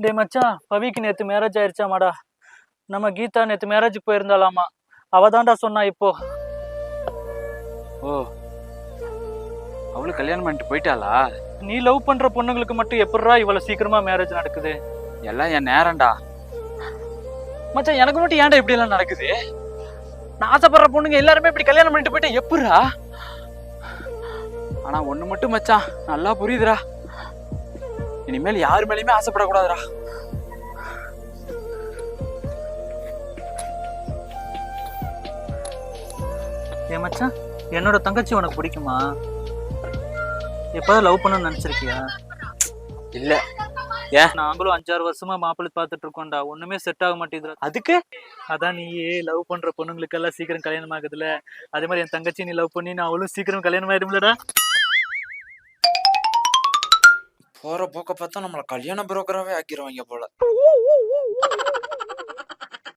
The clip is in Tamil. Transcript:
டேய் மச்சான், பவிக்கு நேத்து மேரேஜ் ஆயிடுச்சாமாடா. நம்ம கீதா நேத்து மேரேஜுக்கு போயிருந்தாலாமா. அவ தான்டா சொன்னா இப்போ. ஓ, அவளுக்கு கல்யாணம் பண்ணிட்டு போயிட்டாளா? நீ லவ் பண்ற பொண்ணுங்களுக்கு மட்டும் எப்படிரா இவ்வளவு சீக்கிரமா மேரேஜ் நடக்குது? எல்லாம் என் நேரம்டா. மச்சான், எனக்கு மட்டும் ஏன்டா இப்படி எல்லாம் நடக்குது? நான் ஆசைப்படுற பொண்ணுங்க எல்லாருமே இப்படி கல்யாணம் பண்ணிட்டு போயிட்டா எப்படிரா? ஆனா ஒண்ணு மட்டும் மச்சான் நல்லா புரியுதுடா, இனிமேல் யாரு மேலயுமே ஆசைப்படக்கூடாதுடா. ஏ மச்சான், என்னோட தங்கச்சி உனக்கு பிடிக்குமா? எப்பதான் லவ் பண்ணணும்னு நினைச்சிருக்கியா? இல்ல. ஏன்? நாங்களும் 5-6 வருஷமா மாப்பிள்ளை பார்த்துட்டு இருக்கோம்டா, ஒண்ணுமே செட் ஆக மாட்டேங்குதுடா. அதுக்கு அதான் நீயே லவ் பண்ற பொண்ணுங்களுக்கு எல்லாம் சீக்கிரம் கல்யாணம் ஆகுதுல, அதே மாதிரி என் தங்கச்சி நீ லவ் பண்ணி நான் அவளும் சீக்கிரம் கல்யாணம் ஆயிடும்லடா. போற போக்க பார்த்தா நம்மள கல்யாண புரோக்கராவே ஆக்கிடுவாங்க போல.